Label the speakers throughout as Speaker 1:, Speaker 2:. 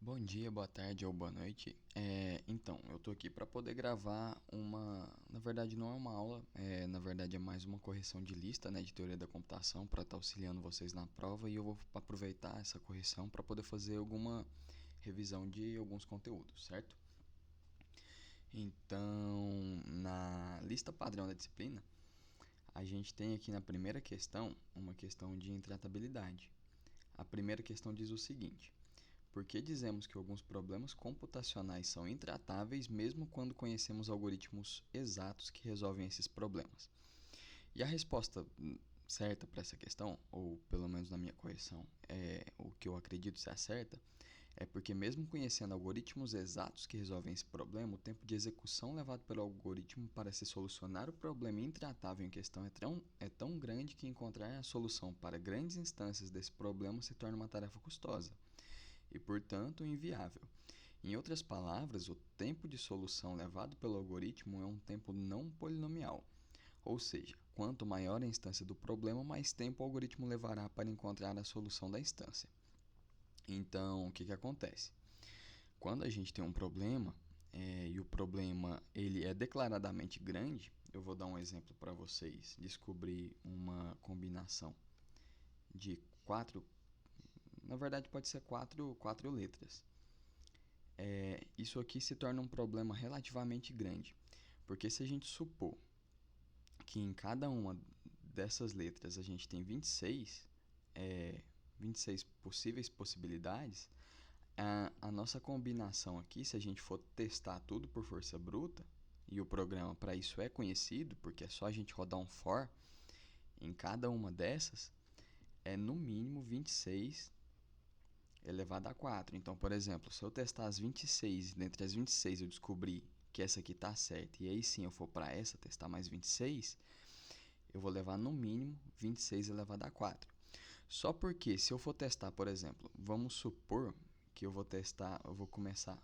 Speaker 1: Bom dia, boa tarde ou boa noite. Então, eu tô aqui para poder gravar na verdade não é uma aula, na verdade é mais uma correção de lista, né, de teoria da computação para estar auxiliando vocês na prova e eu vou aproveitar essa correção para poder fazer alguma revisão de alguns conteúdos, certo? Então, na lista padrão da disciplina, a gente tem aqui na primeira questão uma questão de intratabilidade. A primeira questão diz o seguinte: por que dizemos que alguns problemas computacionais são intratáveis mesmo quando conhecemos algoritmos exatos que resolvem esses problemas? E a resposta certa para essa questão, ou pelo menos na minha correção, o que eu acredito ser a certa, é porque mesmo conhecendo algoritmos exatos que resolvem esse problema, o tempo de execução levado pelo algoritmo para se solucionar o problema intratável em questão é tão grande que encontrar a solução para grandes instâncias desse problema se torna uma tarefa custosa e, portanto, inviável. Em outras palavras, o tempo de solução levado pelo algoritmo é um tempo não polinomial, ou seja, quanto maior a instância do problema, mais tempo o algoritmo levará para encontrar a solução da instância. Então, o que acontece? Quando a gente tem um problema e o problema ele é declaradamente grande, eu vou dar um exemplo para vocês descobrir uma combinação de quatro, na verdade pode ser quatro letras. Isso aqui se torna um problema relativamente grande, porque se a gente supor que em cada uma dessas letras a gente tem 26 possíveis possibilidades, a nossa combinação aqui, se a gente for testar tudo por força bruta, e o programa para isso é conhecido, porque é só a gente rodar um for em cada uma dessas, é no mínimo 26 elevado a 4. Então, por exemplo, se eu testar as 26, dentre as 26 eu descobrir que essa aqui está certa, e aí sim eu for para essa testar mais 26, eu vou levar no mínimo 26 elevado a 4. Só porque se eu for testar, por exemplo, vamos supor que eu vou começar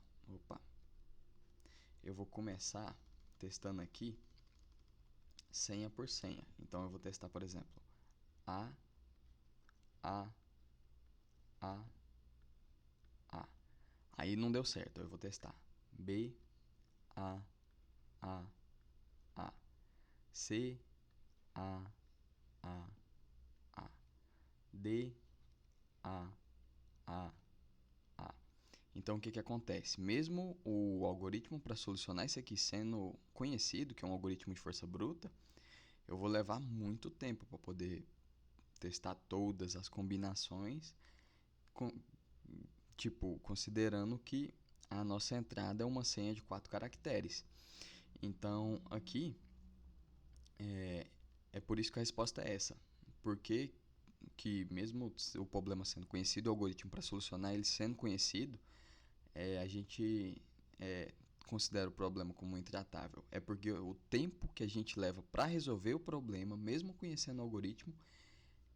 Speaker 1: testando aqui senha por senha. Então eu vou testar, por exemplo, A, A, A, A. Aí não deu certo, eu vou testar B, A, A, A, C, A, A, A, D, A, A, A. Então o que acontece? Mesmo o algoritmo para solucionar isso aqui sendo conhecido, que é um algoritmo de força bruta, eu vou levar muito tempo para poder testar todas as combinações, com, tipo, considerando que a nossa entrada é uma senha de 4 caracteres. Então aqui é por isso que a resposta é essa. Porque que mesmo o problema sendo conhecido, o algoritmo para solucionar ele sendo conhecido, a gente considera o problema como intratável. É porque o tempo que a gente leva para resolver o problema, mesmo conhecendo o algoritmo,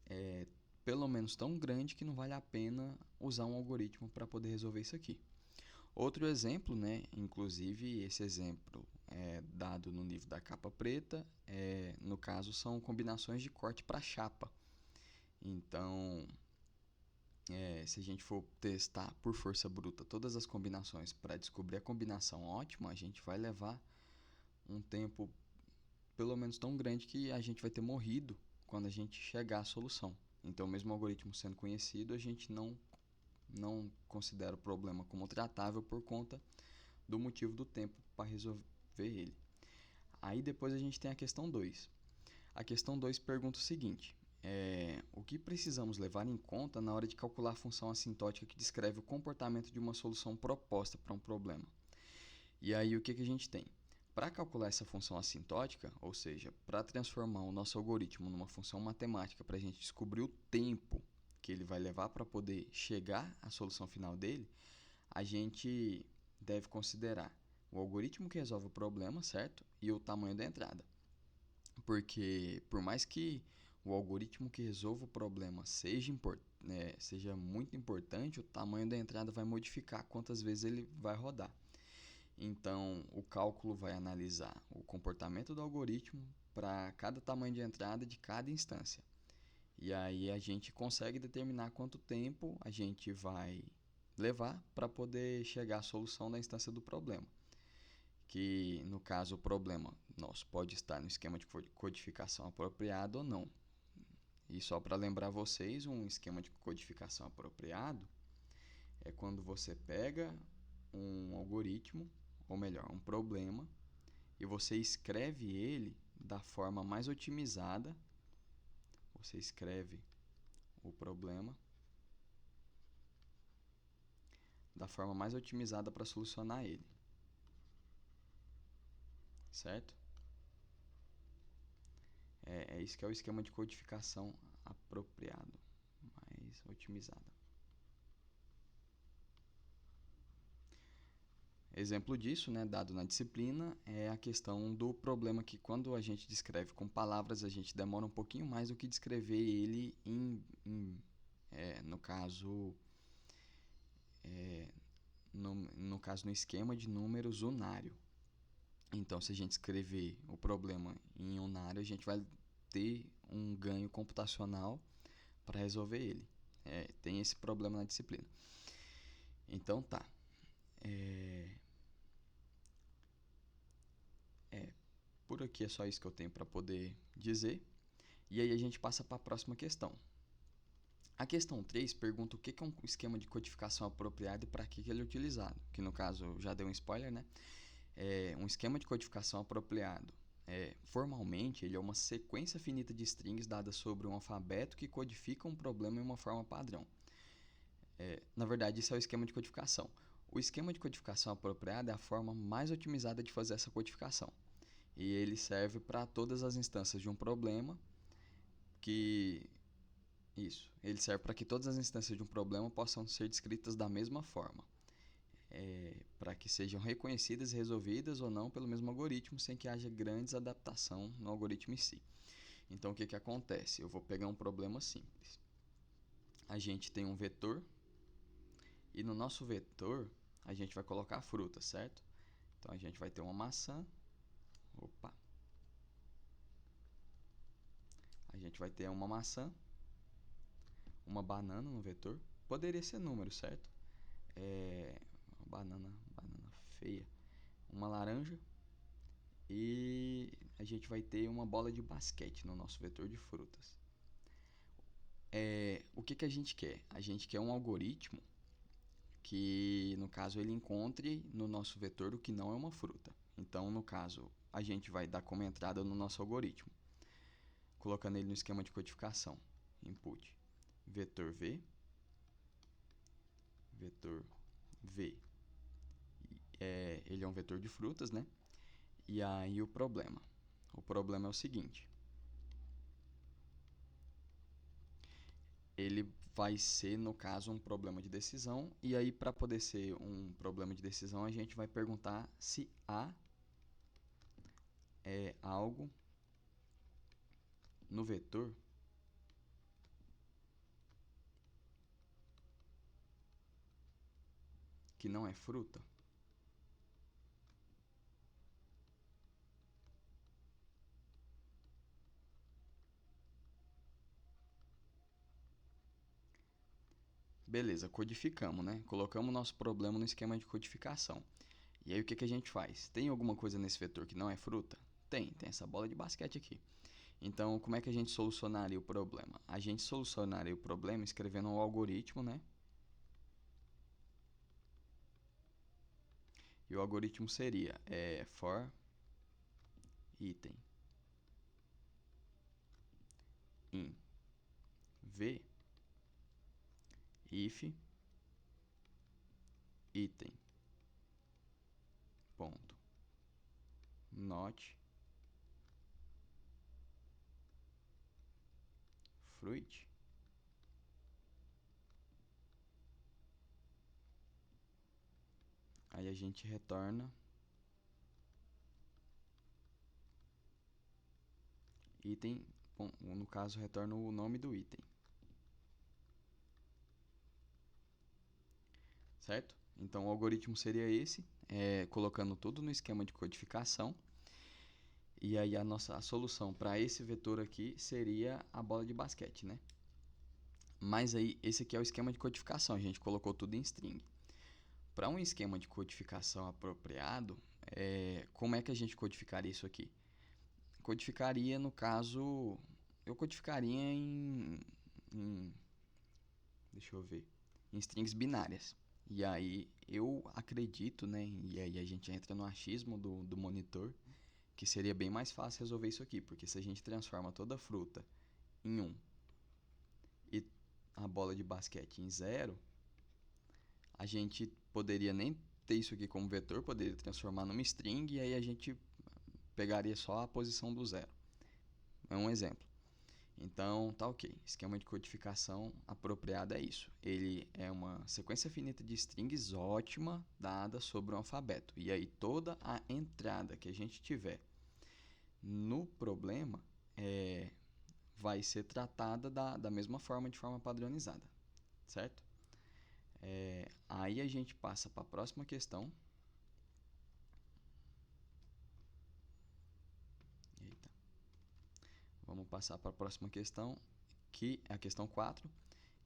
Speaker 1: é pelo menos tão grande que não vale a pena usar um algoritmo para poder resolver isso aqui. Outro exemplo, né, inclusive esse exemplo é dado no livro da capa preta, no caso são combinações de corte para chapa. Então, se a gente for testar por força bruta todas as combinações para descobrir a combinação ótima, a gente vai levar um tempo pelo menos tão grande que a gente vai ter morrido quando a gente chegar à solução. Então, mesmo o algoritmo sendo conhecido, a gente não considera o problema como tratável por conta do motivo do tempo para resolver ele. Aí depois a gente tem a questão 2. A questão 2 pergunta o seguinte: o que precisamos levar em conta na hora de calcular a função assintótica que descreve o comportamento de uma solução proposta para um problema? E aí o que a gente tem? Para calcular essa função assintótica, ou seja, para transformar o nosso algoritmo numa função matemática para a gente descobrir o tempo que ele vai levar para poder chegar à solução final dele, a gente deve considerar o algoritmo que resolve o problema, certo? E o tamanho da entrada. Porque por mais que o algoritmo que resolva o problema seja muito importante, o tamanho da entrada vai modificar quantas vezes ele vai rodar. Então, o cálculo vai analisar o comportamento do algoritmo para cada tamanho de entrada de cada instância. E aí a gente consegue determinar quanto tempo a gente vai levar para poder chegar à solução da instância do problema. Que no caso o problema nosso pode estar no esquema de codificação apropriado ou não. E só para lembrar vocês, um esquema de codificação apropriado é quando você pega um algoritmo, ou melhor, um problema, e você escreve ele da forma mais otimizada. Você escreve o problema da forma mais otimizada para solucionar ele. Certo? É isso que é o esquema de codificação apropriado, mais otimizada. Exemplo disso, né, dado na disciplina, é a questão do problema que quando a gente descreve com palavras, a gente demora um pouquinho mais do que descrever ele no caso, no esquema de números unário. Então, se a gente escrever o problema em unário, a gente vai ter um ganho computacional para resolver ele. Tem esse problema na disciplina. Então, tá. Por aqui é só isso que eu tenho para poder dizer. E aí a gente passa para a próxima questão. A questão 3 pergunta o que é um esquema de codificação apropriado e para que ele é utilizado. Que no caso já deu um spoiler, né? Um esquema de codificação apropriado. Formalmente, ele é uma sequência finita de strings dadas sobre um alfabeto que codifica um problema em uma forma padrão. Na verdade, isso é o esquema de codificação. O esquema de codificação apropriado é a forma mais otimizada de fazer essa codificação. E ele serve para todas as instâncias de um problema ele serve para que todas as instâncias de um problema possam ser descritas da mesma forma. Para que sejam reconhecidas e resolvidas ou não pelo mesmo algoritmo, sem que haja grandes adaptação no algoritmo em si. Então, o que acontece? Eu vou pegar um problema simples. A gente tem um vetor, e no nosso vetor, a gente vai colocar a fruta, certo? Então, a gente vai ter uma maçã. A gente vai ter uma maçã, uma banana no vetor. Poderia ser número, certo? Uma banana feia. Uma laranja. E a gente vai ter uma bola de basquete no nosso vetor de frutas. O que a gente quer? A gente quer um algoritmo que, no caso, ele encontre no nosso vetor o que não é uma fruta. Então, no caso, a gente vai dar como entrada no nosso algoritmo, colocando ele no esquema de codificação. Input vetor V, vetor V. Ele é um vetor de frutas, né? E aí o problema é o seguinte: ele vai ser, no caso, um problema de decisão. E aí, para poder ser um problema de decisão, a gente vai perguntar se há algo no vetor que não é fruta. Beleza, codificamos, né? Colocamos o nosso problema no esquema de codificação. E aí o que a gente faz? Tem alguma coisa nesse vetor que não é fruta? Tem essa bola de basquete aqui. Então, como é que a gente solucionaria o problema? A gente solucionaria o problema escrevendo um algoritmo, né? E o algoritmo seria for item in v if item ponto not fruit. Aí a gente retorna item, no caso retorna o nome do item. Certo? Então o algoritmo seria esse, colocando tudo no esquema de codificação. E aí a solução para esse vetor aqui seria a bola de basquete, né? Mas aí, esse aqui é o esquema de codificação, a gente colocou tudo em string. Para um esquema de codificação apropriado, como é que a gente codificaria isso aqui? Codificaria, no caso, eu codificaria em deixa eu ver, em strings binárias. E aí eu acredito, né, e aí a gente entra no achismo do monitor, que seria bem mais fácil resolver isso aqui, porque se a gente transforma toda fruta em 1 e a bola de basquete em 0, a gente poderia nem ter isso aqui como vetor, poderia transformar numa string e aí a gente pegaria só a posição do 0. É um exemplo. Então, tá ok. Esquema de codificação apropriado é isso. Ele é uma sequência finita de strings ótima dada sobre um alfabeto. E aí toda a entrada que a gente tiver no problema vai ser tratada da mesma forma, de forma padronizada. Certo? Aí a gente passa para a próxima questão. Eita. Vamos passar para a próxima questão, que é a questão 4.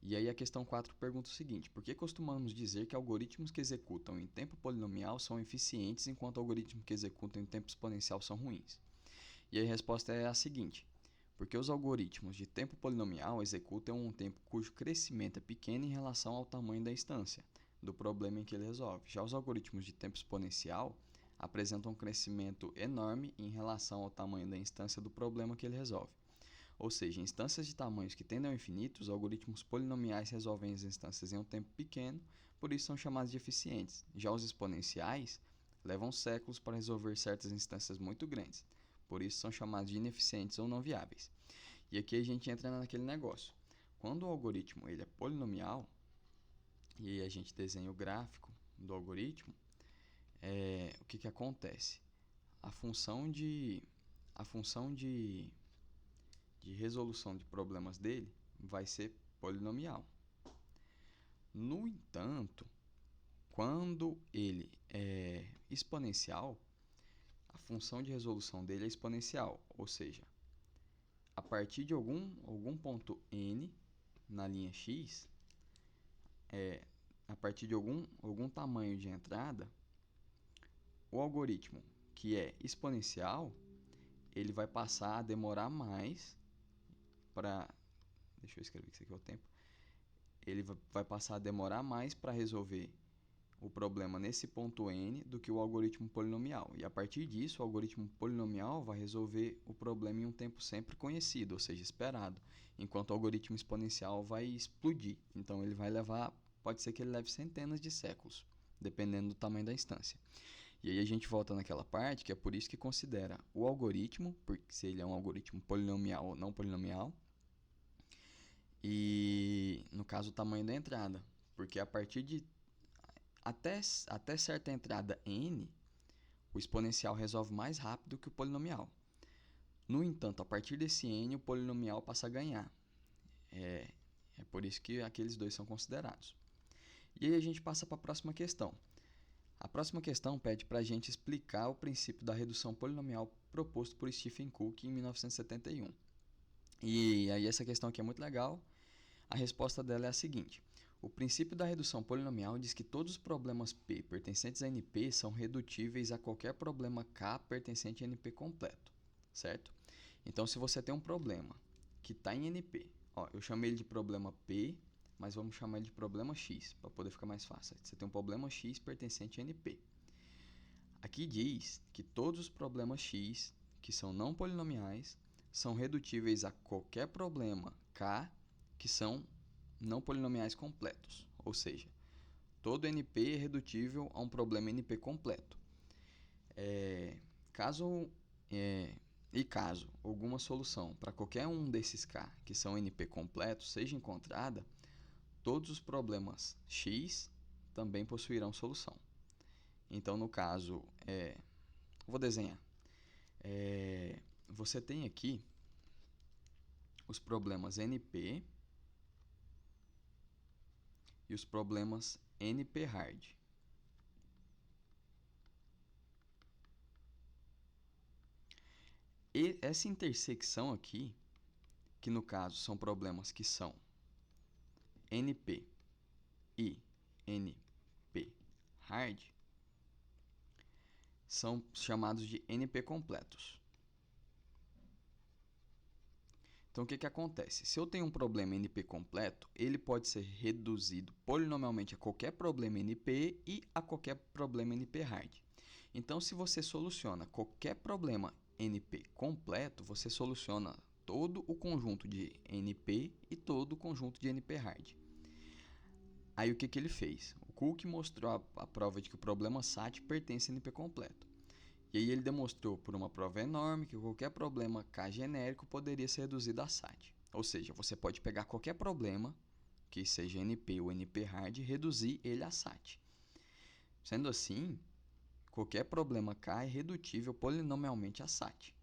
Speaker 1: E aí a questão 4 pergunta o seguinte: por que costumamos dizer que algoritmos que executam em tempo polinomial são eficientes enquanto algoritmos que executam em tempo exponencial são ruins? E aí a resposta é a seguinte: porque os algoritmos de tempo polinomial executam um tempo cujo crescimento é pequeno em relação ao tamanho da instância do problema em que ele resolve. Já os algoritmos de tempo exponencial apresentam um crescimento enorme em relação ao tamanho da instância do problema que ele resolve. Ou seja, em instâncias de tamanhos que tendem ao infinito, os algoritmos polinomiais resolvem as instâncias em um tempo pequeno, por isso são chamados de eficientes. Já os exponenciais levam séculos para resolver certas instâncias muito grandes, por isso são chamados de ineficientes ou não viáveis. E aqui a gente entra naquele negócio. Quando o algoritmo ele é polinomial, e a gente desenha o gráfico do algoritmo, o que acontece? A função de resolução de problemas dele vai ser polinomial. No entanto, quando ele é exponencial, a função de resolução dele é exponencial, ou seja, a partir de algum ponto n na linha x, a partir de algum tamanho de entrada, o algoritmo que é exponencial, ele vai passar a demorar mais para... Deixa eu escrever que isso aqui é o tempo. Ele vai passar a demorar mais para resolver o problema nesse ponto n do que o algoritmo polinomial. E a partir disso, o algoritmo polinomial vai resolver o problema em um tempo sempre conhecido, ou seja, esperado, enquanto o algoritmo exponencial vai explodir. Então ele vai levar, pode ser que ele leve centenas de séculos, dependendo do tamanho da instância. E aí a gente volta naquela parte que é por isso que considera o algoritmo, porque se ele é um algoritmo polinomial ou não polinomial, e no caso o tamanho da entrada, porque a partir de até certa entrada n, o exponencial resolve mais rápido que o polinomial. No entanto, a partir desse n, o polinomial passa a ganhar. É por isso que aqueles dois são considerados. E aí a gente passa para a próxima questão. A próxima questão pede para a gente explicar o princípio da redução polinomial proposto por Stephen Cook em 1971. E aí essa questão aqui é muito legal. A resposta dela é a seguinte: o princípio da redução polinomial diz que todos os problemas P pertencentes a NP são redutíveis a qualquer problema K pertencente a NP completo, certo? Então, se você tem um problema que está em NP, eu chamei ele de problema P, mas vamos chamar ele de problema X, para poder ficar mais fácil. Você tem um problema X pertencente a NP. Aqui diz que todos os problemas X, que são não polinomiais, são redutíveis a qualquer problema K que são não polinomiais completos, ou seja, todo NP é redutível a um problema NP completo. Caso alguma solução para qualquer um desses K que são NP completos seja encontrada, todos os problemas X também possuirão solução. Então, no caso, vou desenhar. Você tem aqui os problemas NP e os problemas NP-hard. E essa intersecção aqui, que no caso são problemas que são NP e NP hard são chamados de NP completos. Então, o que acontece? Se eu tenho um problema NP completo, ele pode ser reduzido polinomialmente a qualquer problema NP e a qualquer problema NP hard. Então, se você soluciona qualquer problema NP completo, você soluciona todo o conjunto de NP e todo o conjunto de NP hard. Aí, o que ele fez? O Cook mostrou a prova de que o problema SAT pertence a NP completo. E aí ele demonstrou por uma prova enorme que qualquer problema K genérico poderia ser reduzido a SAT. Ou seja, você pode pegar qualquer problema, que seja NP ou NP hard, e reduzir ele a SAT. Sendo assim, qualquer problema K é redutível polinomialmente a SAT.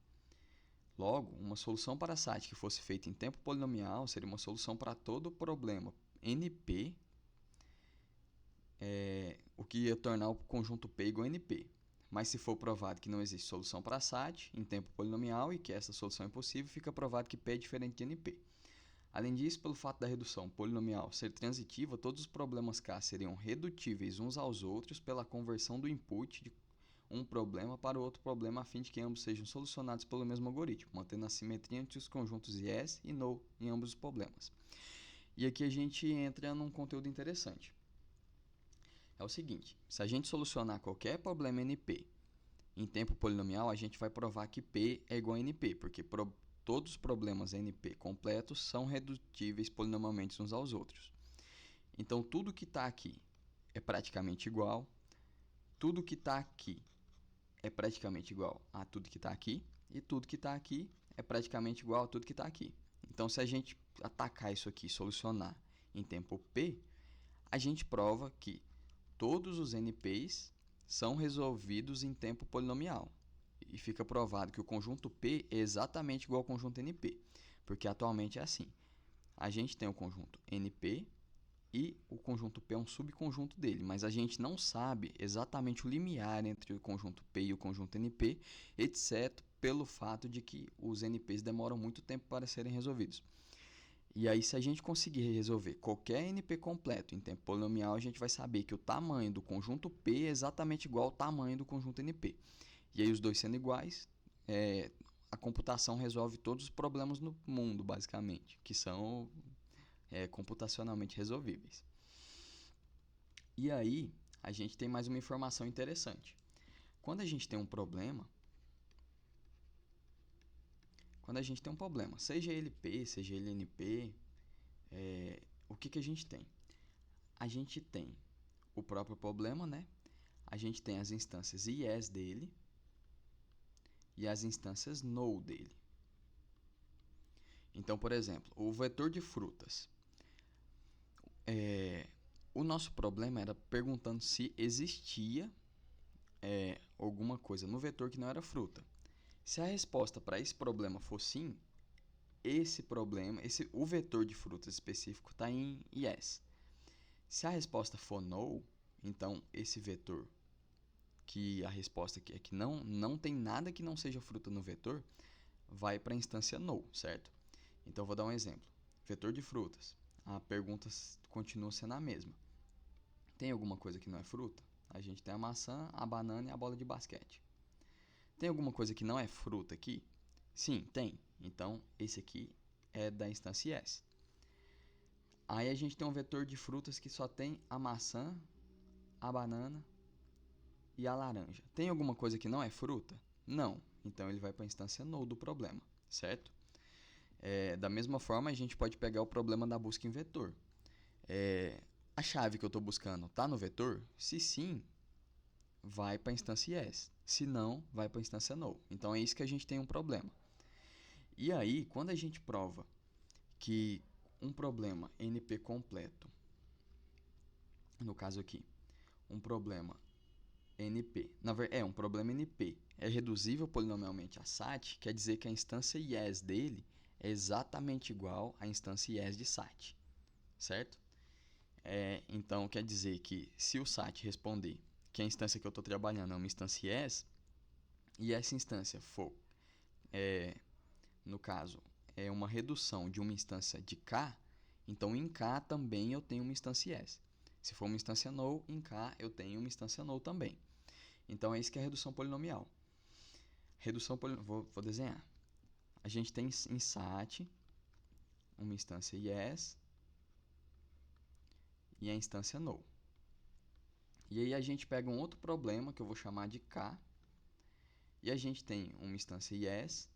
Speaker 1: Logo, uma solução para SAT que fosse feita em tempo polinomial seria uma solução para todo o problema NP, o que ia tornar o conjunto P igual a NP. Mas se for provado que não existe solução para SAT em tempo polinomial e que essa solução é impossível, fica provado que P é diferente de NP. Além disso, pelo fato da redução polinomial ser transitiva, todos os problemas K seriam redutíveis uns aos outros pela conversão do input de um problema para o outro problema a fim de que ambos sejam solucionados pelo mesmo algoritmo, mantendo a simetria entre os conjuntos yes e no em ambos os problemas. E aqui a gente entra num conteúdo interessante. É o seguinte, se a gente solucionar qualquer problema NP em tempo polinomial, a gente vai provar que P é igual a NP, porque todos os problemas NP completos são redutíveis polinomialmente uns aos outros. Então, tudo que está aqui é praticamente igual, tudo que está aqui é praticamente igual a tudo que está aqui, e tudo que está aqui é praticamente igual a tudo que está aqui. Então, se a gente atacar isso aqui e solucionar em tempo P, a gente prova que todos os NPs são resolvidos em tempo polinomial. E fica provado que o conjunto P é exatamente igual ao conjunto NP, porque atualmente é assim. A gente tem o conjunto NP e o conjunto P é um subconjunto dele, mas a gente não sabe exatamente o limiar entre o conjunto P e o conjunto NP, exceto pelo fato de que os NPs demoram muito tempo para serem resolvidos. E aí, se a gente conseguir resolver qualquer NP completo em tempo polinomial, a gente vai saber que o tamanho do conjunto P é exatamente igual ao tamanho do conjunto NP. E aí, os dois sendo iguais, a computação resolve todos os problemas no mundo, basicamente, que são computacionalmente resolvíveis. E aí, a gente tem mais uma informação interessante. Quando a gente tem um problema, seja ele P, seja ele NP, o que a gente tem? A gente tem o próprio problema, né? A gente tem as instâncias yes dele e as instâncias no dele. Então, por exemplo, o vetor de frutas. O nosso problema era perguntando se existia alguma coisa no vetor que não era fruta. Se a resposta para esse problema for sim, o vetor de frutas específico está em yes. Se a resposta for no, então esse vetor, que a resposta aqui é que não tem nada que não seja fruta no vetor, vai para a instância no, certo? Então, vou dar um exemplo. Vetor de frutas. A pergunta continua sendo a mesma. Tem alguma coisa que não é fruta? A gente tem a maçã, a banana e a bola de basquete. Tem alguma coisa que não é fruta aqui? Sim, tem. Então, esse aqui é da instância yes. Aí a gente tem um vetor de frutas que só tem a maçã, a banana e a laranja. Tem alguma coisa que não é fruta? Não. Então, ele vai para a instância no do problema, certo? Da mesma forma, a gente pode pegar o problema da busca em vetor. A chave que eu estou buscando está no vetor? Se sim, vai para a instância yes. Se não, vai para a instância no. Então, é isso que a gente tem um problema. E aí, quando a gente prova que um problema NP completo, no caso aqui, um problema NP, um problema NP é reduzível polinomialmente a SAT, quer dizer que a instância yes dele é exatamente igual à instância yes de SAT, certo? Então, quer dizer que se o SAT responder que a instância que eu estou trabalhando é uma instância yes, e essa instância for, no caso, uma redução de uma instância de K, Então, em K também eu tenho uma instância yes. Se for uma instância no, em K eu tenho uma instância no também. Então, é isso que é a redução polinomial. Vou desenhar. A gente tem em SAT uma instância yes e a instância no. E aí a gente pega um outro problema que eu vou chamar de K. E a gente tem uma instância yes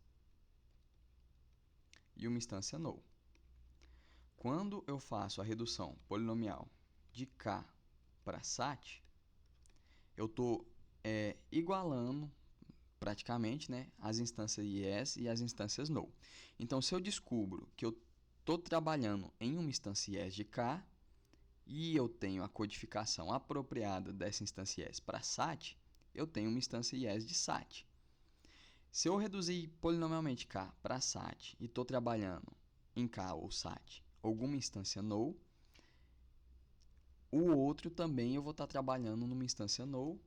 Speaker 1: e uma instância no. Quando eu faço a redução polinomial de K para SAT, eu estou igualando praticamente, né, as instâncias yes e as instâncias no. Então, se eu descubro que eu estou trabalhando em uma instância yes de K e eu tenho a codificação apropriada dessa instância yes para SAT, eu tenho uma instância yes de SAT. Se eu reduzir polinomialmente K para SAT e estou trabalhando em K ou SAT alguma instância no, o outro também eu vou estar trabalhando numa instância no,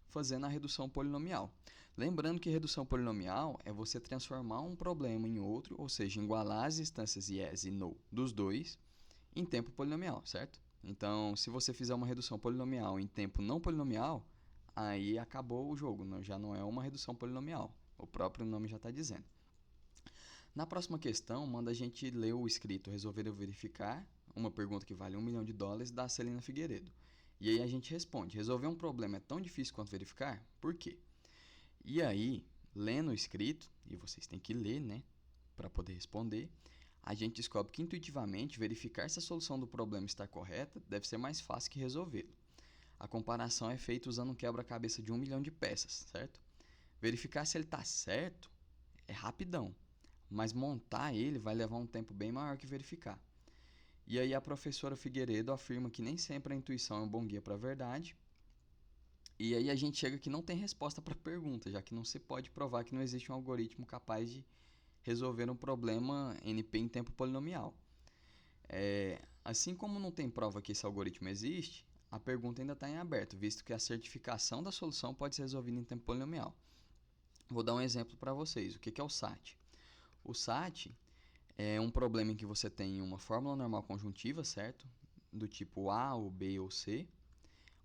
Speaker 1: fazendo a redução polinomial. Lembrando que redução polinomial é você transformar um problema em outro, ou seja, igualar as instâncias yes e no dos dois em tempo polinomial, certo? Então, se você fizer uma redução polinomial em tempo não polinomial, aí acabou o jogo, já não é uma redução polinomial. O próprio nome já está dizendo. Na próxima questão, manda a gente ler o escrito resolver ou verificar, uma pergunta que vale $1 milhão, da Celina Figueiredo. E aí a gente responde, resolver um problema é tão difícil quanto verificar? Por quê? E aí, lendo o escrito, e vocês têm que ler, né, para poder responder, a gente descobre que intuitivamente verificar se a solução do problema está correta deve ser mais fácil que resolvê-lo. A comparação é feita usando um quebra-cabeça de 1 milhão de peças, certo? Verificar se ele está certo é rapidão, mas montar ele vai levar um tempo bem maior que verificar. E aí a professora Figueiredo afirma que nem sempre a intuição é um bom guia para a verdade. E aí a gente chega que não tem resposta para a pergunta, já que não se pode provar que não existe um algoritmo capaz de resolver um problema NP em tempo polinomial. Assim como não tem prova que esse algoritmo existe, a pergunta ainda está em aberto, visto que a certificação da solução pode ser resolvida em tempo polinomial. Vou dar um exemplo para vocês. O que é o SAT? O SAT é um problema em que você tem uma fórmula normal conjuntiva, certo? Do tipo A, ou B ou C,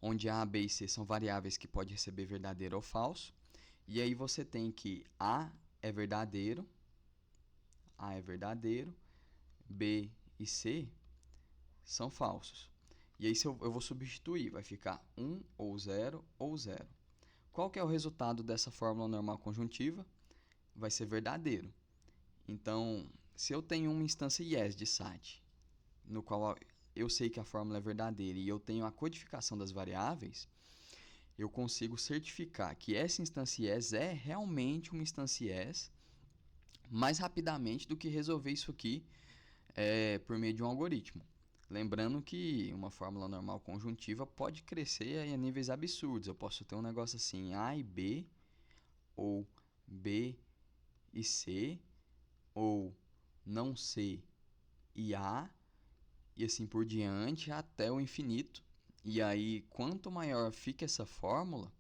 Speaker 1: onde A, B e C são variáveis que pode receber verdadeiro ou falso. E aí você tem que A é verdadeiro, B e C são falsos. E aí eu vou substituir, vai ficar 1 ou 0 ou 0. Qual que é o resultado dessa fórmula normal conjuntiva? Vai ser verdadeiro. Então, se eu tenho uma instância yes de SAT, no qual eu sei que a fórmula é verdadeira e eu tenho a codificação das variáveis, eu consigo certificar que essa instância yes é realmente uma instância yes mais rapidamente do que resolver isso aqui por meio de um algoritmo. Lembrando que uma fórmula normal conjuntiva pode crescer a níveis absurdos. Eu posso ter um negócio assim, A e B, ou B e C, ou não C e A, e assim por diante até o infinito. E aí, quanto maior fica essa fórmula,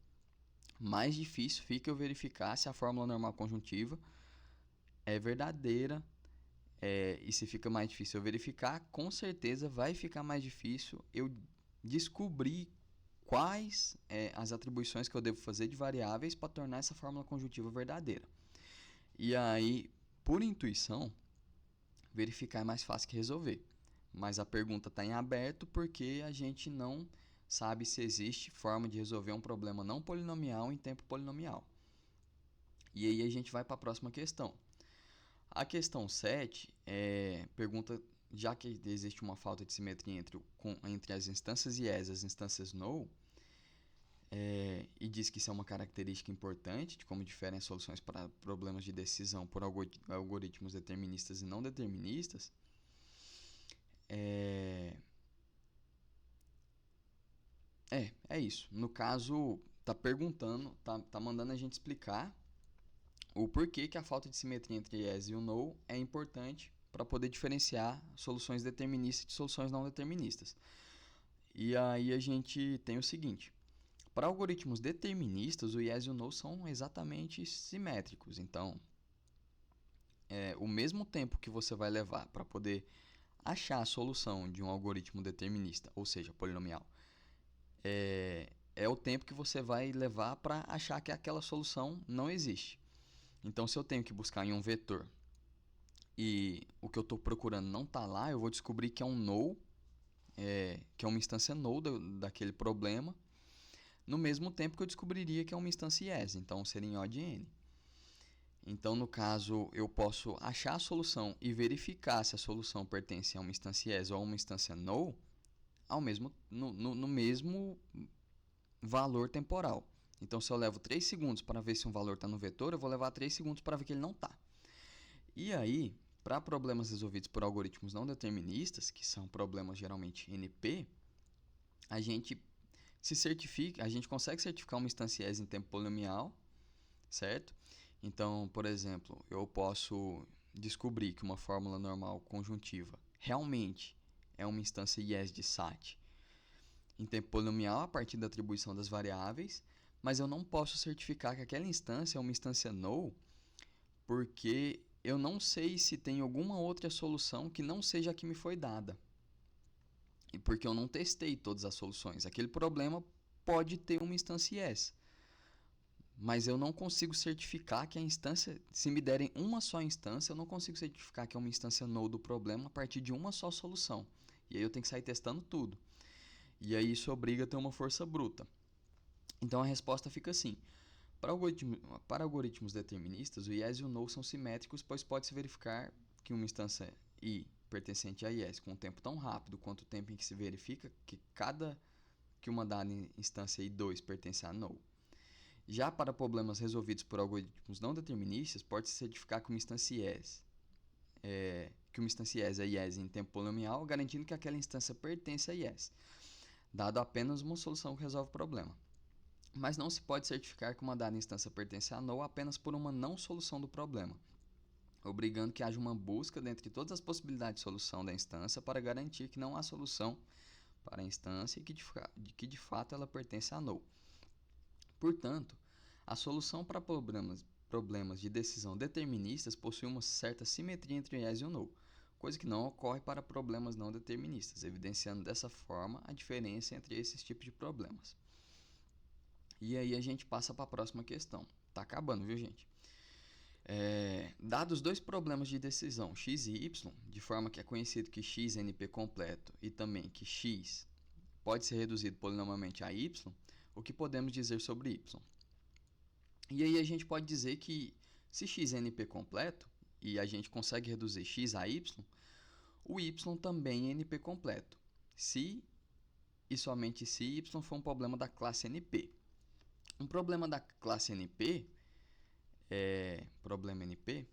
Speaker 1: mais difícil fica eu verificar se a fórmula normal conjuntiva é verdadeira. E se fica mais difícil eu verificar, com certeza vai ficar mais difícil eu descobrir quais as atribuições que eu devo fazer de variáveis para tornar essa fórmula conjuntiva verdadeira. E aí, por intuição, verificar é mais fácil que resolver. Mas a pergunta está em aberto porque a gente não sabe se existe forma de resolver um problema não polinomial em tempo polinomial. E aí a gente vai para a próxima questão. A questão 7 pergunta, já que existe uma falta de simetria entre as instâncias yes e as instâncias no, e diz que isso é uma característica importante de como diferem as soluções para problemas de decisão por algoritmos deterministas e não deterministas, é isso. No caso, tá perguntando, tá mandando a gente explicar o porquê que a falta de simetria entre yes e o no é importante para poder diferenciar soluções deterministas de soluções não deterministas. E aí a gente tem o seguinte: para algoritmos deterministas, o yes e o no são exatamente simétricos. Então, o mesmo tempo que você vai levar para poder achar a solução de um algoritmo determinista, ou seja, polinomial, é o tempo que você vai levar para achar que aquela solução não existe. Então, se eu tenho que buscar em um vetor e o que eu estou procurando não está lá, eu vou descobrir que é um null, que é uma instância null daquele problema, no mesmo tempo que eu descobriria que é uma instância yes, então seria em O de n. Então, no caso, eu posso achar a solução e verificar se a solução pertence a uma instância yes ou a uma instância null no mesmo valor temporal. Então, se eu levo 3 segundos para ver se um valor está no vetor, eu vou levar 3 segundos para ver que ele não está. E aí, para problemas resolvidos por algoritmos não deterministas, que são problemas geralmente NP, a gente consegue certificar uma instância yes em tempo polinomial, certo? Então, por exemplo, eu posso descobrir que uma fórmula normal conjuntiva realmente é uma instância yes de SAT em tempo polinomial a partir da atribuição das variáveis, mas eu não posso certificar que aquela instância é uma instância null, porque eu não sei se tem alguma outra solução que não seja a que me foi dada. E porque eu não testei todas as soluções. Aquele problema pode ter uma instância yes, mas eu não consigo certificar que a instância, se me derem uma só instância, eu não consigo certificar que é uma instância null do problema a partir de uma só solução. E aí eu tenho que sair testando tudo. E aí isso obriga a ter uma força bruta. Então a resposta fica assim. Para algoritmos deterministas, o yes e o null são simétricos, pois pode-se verificar que uma instância i pertencente a yes com um tempo tão rápido quanto o tempo em que se verifica que uma dada instância i2 pertence a null. Já para problemas resolvidos por algoritmos não deterministas, pode-se certificar que uma instância yes é yes em tempo polinomial, garantindo que aquela instância pertence a yes, dado apenas uma solução que resolve o problema. Mas não se pode certificar que uma dada instância pertence a null apenas por uma não solução do problema, obrigando que haja uma busca dentre todas as possibilidades de solução da instância para garantir que não há solução para a instância e que de fato ela pertence a null. Portanto, a solução para problemas de decisão deterministas possui uma certa simetria entre o yes e o null, coisa que não ocorre para problemas não deterministas, evidenciando dessa forma a diferença entre esses tipos de problemas. E aí a gente passa para a próxima questão. Tá acabando, viu, gente? Dados dois problemas de decisão, x e y, de forma que é conhecido que x é NP completo e também que x pode ser reduzido polinomialmente a y, o que podemos dizer sobre y? E aí a gente pode dizer que se x é NP completo e a gente consegue reduzir x a y, o y também é NP completo, se e somente se y for um problema da classe NP. Um problema da classe NP problema NP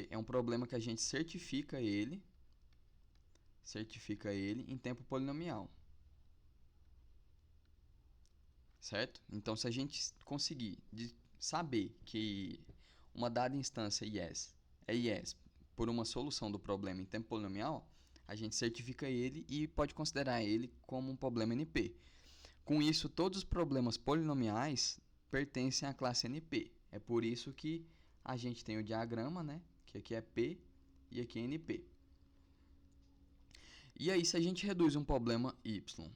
Speaker 1: é um problema que a gente certifica ele em tempo polinomial. Certo? Então, se a gente conseguir saber que uma dada instância yes é yes por uma solução do problema em tempo polinomial, a gente certifica ele e pode considerar ele como um problema NP. Com isso, todos os problemas polinomiais pertencem à classe NP. É por isso que a gente tem o diagrama, né? Que aqui é P e aqui é NP. E aí, se a gente reduz um problema Y,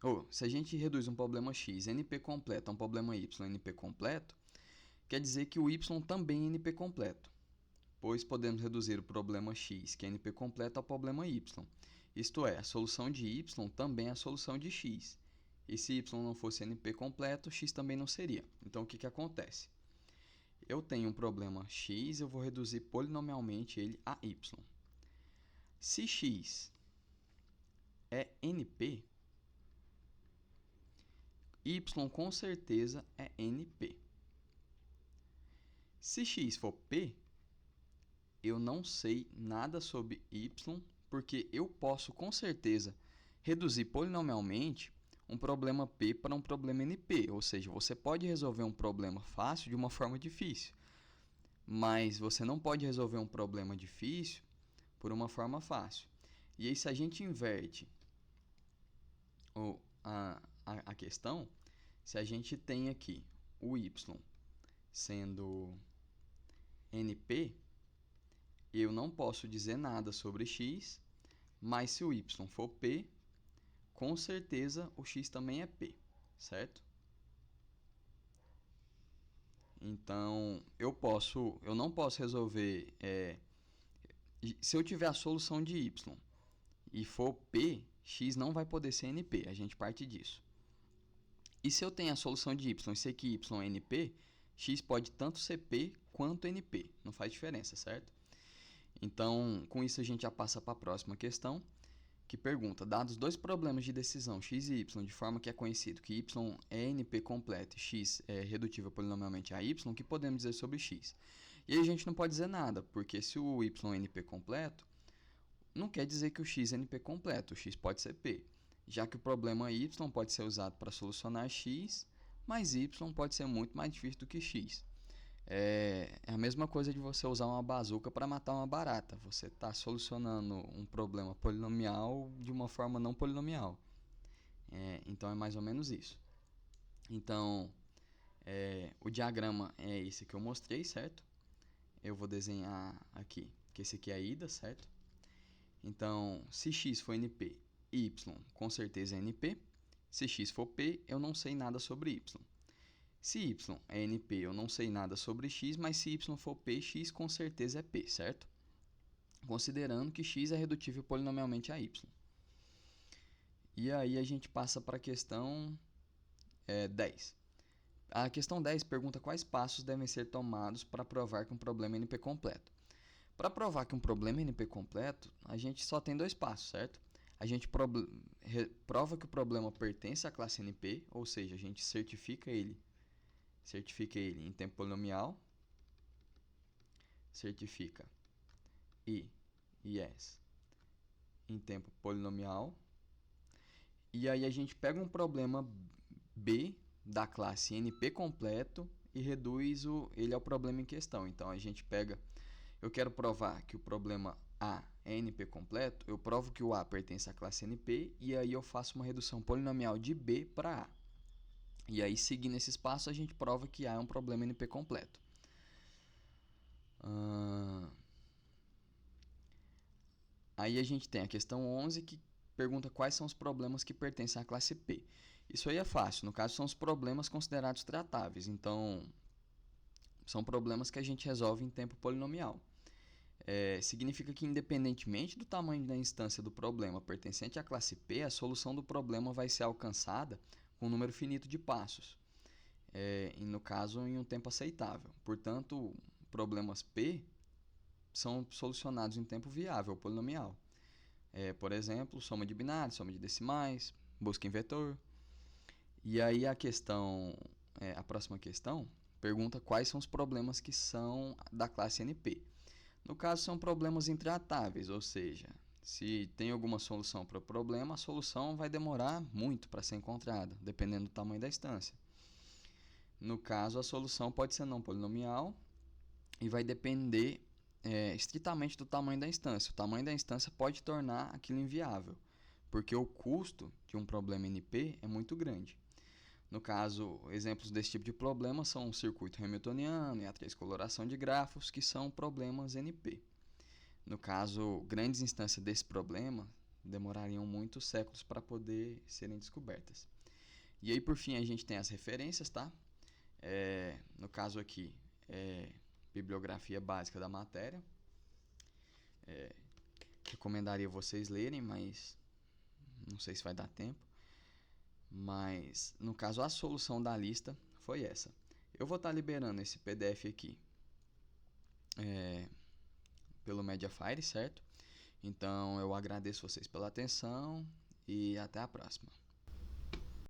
Speaker 1: ou se a gente reduz um problema X, NP completo, a um problema Y, NP completo, quer dizer que o Y também é NP completo, pois podemos reduzir o problema X, que é NP completo, ao problema Y. Isto é, a solução de Y também é a solução de X. E se y não fosse NP completo, x também não seria. Então, o que acontece? Eu tenho um problema x, eu vou reduzir polinomialmente ele a y. Se x é NP, y com certeza é NP. Se x for P, eu não sei nada sobre y, porque eu posso com certeza reduzir polinomialmente um problema P para um problema NP, ou seja, você pode resolver um problema fácil de uma forma difícil, mas você não pode resolver um problema difícil por uma forma fácil. E aí, se a gente inverte a questão, se a gente tem aqui o y sendo NP, eu não posso dizer nada sobre x, mas se o y for p, com certeza o x também é p, certo? Então, eu não posso resolver, se eu tiver a solução de y e for p, x não vai poder ser np, a gente parte disso. E se eu tenho a solução de y e sei que y é np, x pode tanto ser p quanto np, não faz diferença, certo? Então, com isso a gente já passa para a próxima questão, que pergunta: dados dois problemas de decisão x e y, de forma que é conhecido que y é np completo e x é redutível polinomialmente a y, o que podemos dizer sobre x? E aí a gente não pode dizer nada, porque se o y é np completo, não quer dizer que o x é np completo, o x pode ser p, já que o problema y pode ser usado para solucionar x, mas y pode ser muito mais difícil do que x. É a mesma coisa de você usar uma bazuca para matar uma barata. Você está solucionando um problema polinomial de uma forma não polinomial. Então é mais ou menos isso. Então, o diagrama é esse que eu mostrei, certo? Eu vou desenhar aqui, que esse aqui é a ida, certo? Então, se x for np, y com certeza é np. Se x for p, eu não sei nada sobre y. Se y é np, eu não sei nada sobre x, mas se y for p, x com certeza é p, certo? Considerando que x é redutível polinomialmente a y. E aí a gente passa para a questão 10. A questão 10 pergunta quais passos devem ser tomados para provar que um problema é NP completo. Para provar que um problema é NP completo, a gente só tem dois passos, certo? A gente prova que o problema pertence à classe NP, ou seja, a gente certifica ele em tempo polinomial, certifica I e S em tempo polinomial, e aí a gente pega um problema B da classe NP completo e reduz ele ao problema em questão. Então a gente pega, eu quero provar que o problema A é NP completo, eu provo que o A pertence à classe NP e aí eu faço uma redução polinomial de B para A. E aí, seguindo esse espaço, a gente prova que A é um problema NP completo. Aí a gente tem a questão 11, que pergunta quais são os problemas que pertencem à classe P. Isso aí é fácil, no caso são os problemas considerados tratáveis, então são problemas que a gente resolve em tempo polinomial. Significa que independentemente do tamanho da instância do problema pertencente à classe P, a solução do problema vai ser alcançada com um número finito de passos, e no caso em um tempo aceitável. Portanto, problemas P são solucionados em tempo viável, polinomial. Por exemplo, soma de binários, soma de decimais, busca em vetor. E aí a próxima questão pergunta quais são os problemas que são da classe NP. No caso, são problemas intratáveis, ou seja, se tem alguma solução para o problema, a solução vai demorar muito para ser encontrada, dependendo do tamanho da instância. No caso, a solução pode ser não polinomial e vai depender estritamente do tamanho da instância. O tamanho da instância pode tornar aquilo inviável, porque o custo de um problema NP é muito grande. No caso, exemplos desse tipo de problema são o circuito hamiltoniano e a transcoloração de grafos, que são problemas NP. No caso, grandes instâncias desse problema demorariam muitos séculos para poder serem descobertas. E aí, por fim, a gente tem as referências, tá? No caso aqui, bibliografia básica da matéria. Recomendaria vocês lerem, mas não sei se vai dar tempo. Mas, no caso, a solução da lista foi essa. Eu vou estar liberando esse PDF aqui pelo Mediafire, certo? Então, eu agradeço vocês pela atenção e até a próxima.